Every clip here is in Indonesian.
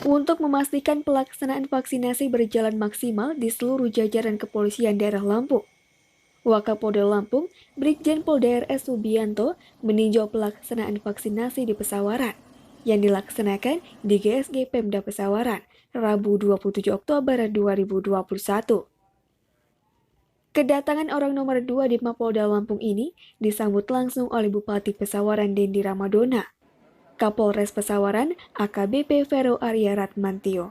Untuk memastikan pelaksanaan vaksinasi berjalan maksimal di seluruh jajaran kepolisian daerah Lampung, Wakapolda Lampung, Brigjen Pol Drs Subianto meninjau pelaksanaan vaksinasi di Pesawaran yang dilaksanakan di GSG Pemda Pesawaran, Rabu 27 Oktober 2021. Kedatangan orang nomor 2 di Mapolda Lampung ini disambut langsung oleh Bupati Pesawaran Dendi Ramadona, Kapolres Pesawaran AKBP Vero Arya Ratmantio.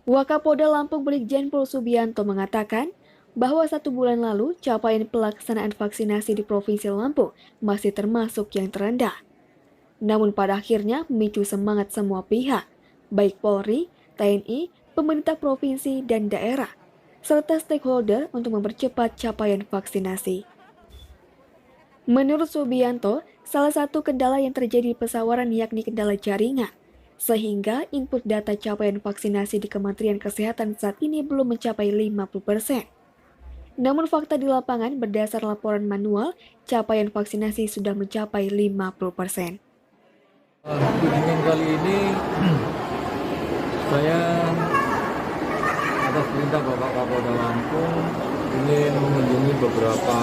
Wakapolda Lampung Brigjen Pol Subianto mengatakan bahwa 1 bulan lalu capaian pelaksanaan vaksinasi di Provinsi Lampung masih termasuk yang terendah. Namun pada akhirnya memicu semangat semua pihak, baik Polri, TNI, pemerintah provinsi dan daerah, serta stakeholder untuk mempercepat capaian vaksinasi. Menurut Subianto, salah satu kendala yang terjadi di Pesawaran yakni kendala jaringan, sehingga input data capaian vaksinasi di Kementerian Kesehatan saat ini belum mencapai 50%. Namun fakta di lapangan berdasar laporan manual, capaian vaksinasi sudah mencapai 50%. Kunjungan kali ini saya atas perintah Bapak Kapolda Lampung ingin mengunjungi beberapa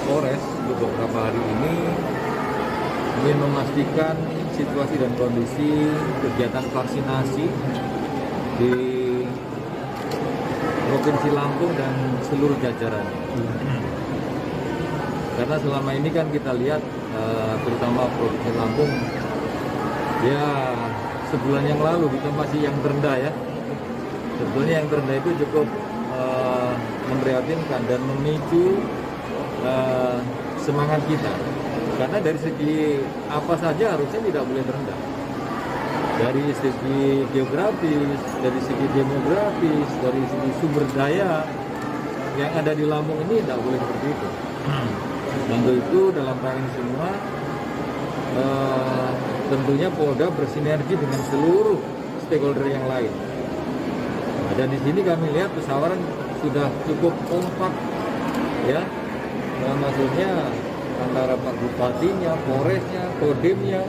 Polres untuk beberapa hari ini, ingin memastikan situasi dan kondisi kegiatan vaksinasi di Provinsi Lampung dan seluruh jajaran. Karena selama ini kan kita lihat terutama Provinsi Lampung ya sebulan yang lalu kita masih yang terendah ya. Sebetulnya yang terendah itu cukup memprihatinkan dan memicu semangat kita. Karena dari segi apa saja harusnya tidak boleh terendah. Dari segi geografis, dari segi demografis, dari segi sumber daya yang ada di Lampung ini tidak boleh seperti itu. Untuk itu dalam rangka ini semua tentunya Polda bersinergi dengan seluruh stakeholder yang lain. Dan di sini kami lihat Pesawaran sudah cukup kompak ya. Maksudnya antara Pak Bupatinya, Polresnya, Kodemnya,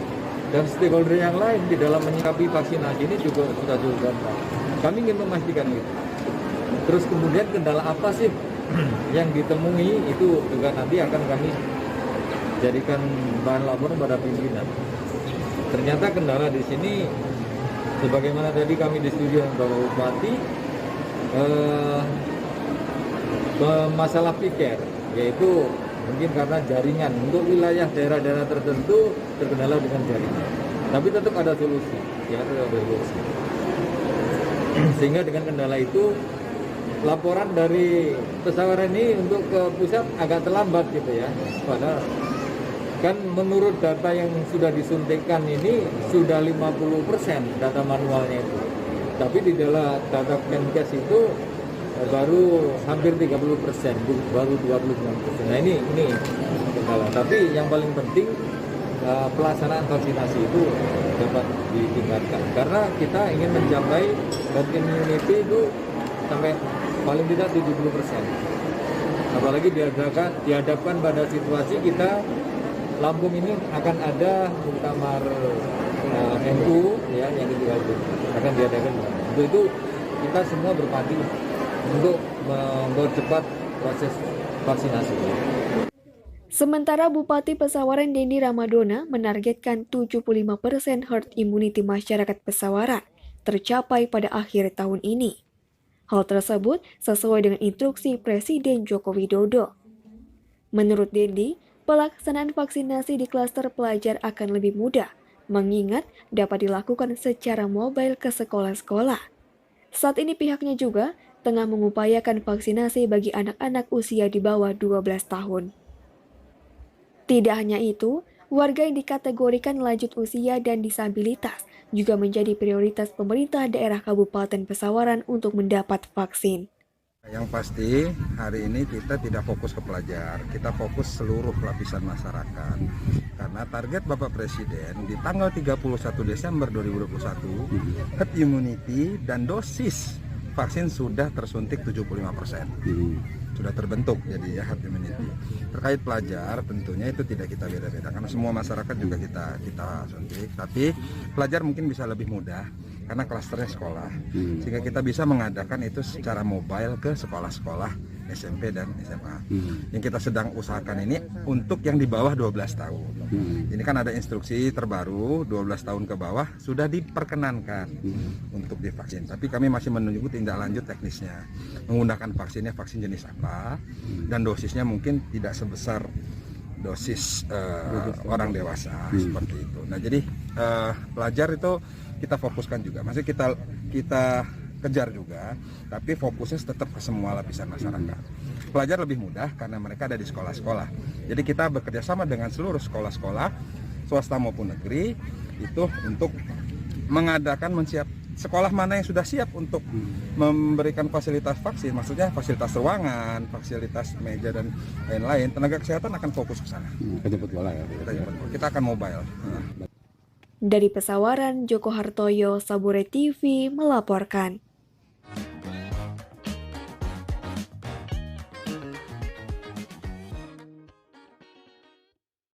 dan stakeholder yang lain di dalam menyikapi vaksinasi ini juga sudah cukup kompak. Kami ingin memastikan itu. Terus kemudian kendala apa sih yang ditemui itu juga nanti akan kami jadikan bahan laporan pada pimpinan. Ternyata kendala di sini, sebagaimana tadi kami disetujui dengan Bapak Bupati, masalah piker, yaitu mungkin karena jaringan untuk wilayah daerah-daerah tertentu terkendala dengan jaringan. Tapi tetap ada solusi, ya tetap ada solusi. Sehingga dengan kendala itu laporan dari Pesawaran ini untuk ke pusat agak terlambat gitu ya. Padahal kan menurut data yang sudah disuntikkan ini sudah 50% data manualnya itu. Tapi di dalam data Kemenkes itu baru hampir 30%, baru 29%. Nah ini kendala. Tapi yang paling penting pelaksanaan vaksinasi itu dapat ditingkatkan. Karena kita ingin mencapai herd immunity itu sampai paling tidak 70%. Apalagi dihadapkan pada situasi kita Lampung ini akan ada muktamar NU ya yang ke-30 akan diadakan. Untuk itu kita semua berpati untuk mempercepat proses vaksinasi. Sementara Bupati Pesawaran Dendi Ramadona menargetkan 75% herd immunity masyarakat Pesawaran tercapai pada akhir tahun ini. Hal tersebut sesuai dengan instruksi Presiden Joko Widodo. Menurut Dendi, pelaksanaan vaksinasi di klaster pelajar akan lebih mudah, mengingat dapat dilakukan secara mobile ke sekolah-sekolah. Saat ini pihaknya juga tengah mengupayakan vaksinasi bagi anak-anak usia di bawah 12 tahun. Tidak hanya itu, warga yang dikategorikan lanjut usia dan disabilitas juga menjadi prioritas pemerintah daerah Kabupaten Pesawaran untuk mendapat vaksin. Yang pasti hari ini kita tidak fokus ke pelajar, kita fokus seluruh lapisan masyarakat. Karena target Bapak Presiden di tanggal 31 Desember 2021, herd immunity dan dosis vaksin sudah tersuntik 75%. sudah terbentuk jadi ya herd immunity. Terkait pelajar tentunya itu tidak kita beda-beda karena semua masyarakat juga kita suntik, tapi pelajar mungkin bisa lebih mudah karena klasternya sekolah, sehingga kita bisa mengadakan itu secara mobile ke sekolah-sekolah SMP dan SMA. Yang kita sedang usahakan ini untuk yang di bawah 12 tahun. Ini kan ada instruksi terbaru, 12 tahun ke bawah sudah diperkenankan untuk divaksin. Tapi kami masih menunggu tindak lanjut teknisnya. Menggunakan vaksinnya vaksin jenis apa, dan dosisnya mungkin tidak sebesar dosis orang dewasa seperti itu. Nah, jadi pelajar itu kita fokuskan juga. Masih kita kejar juga, tapi fokusnya tetap ke semua lapisan masyarakat. Pelajar lebih mudah karena mereka ada di sekolah-sekolah. Jadi kita bekerja sama dengan seluruh sekolah-sekolah, swasta maupun negeri, itu untuk mengadakan sekolah mana yang sudah siap untuk memberikan fasilitas vaksin, maksudnya fasilitas ruangan, fasilitas meja dan lain-lain. Tenaga kesehatan akan fokus ke sana. Kita akan mobile. Dari Pesawaran, Joko Hartoyo, Sabure TV melaporkan.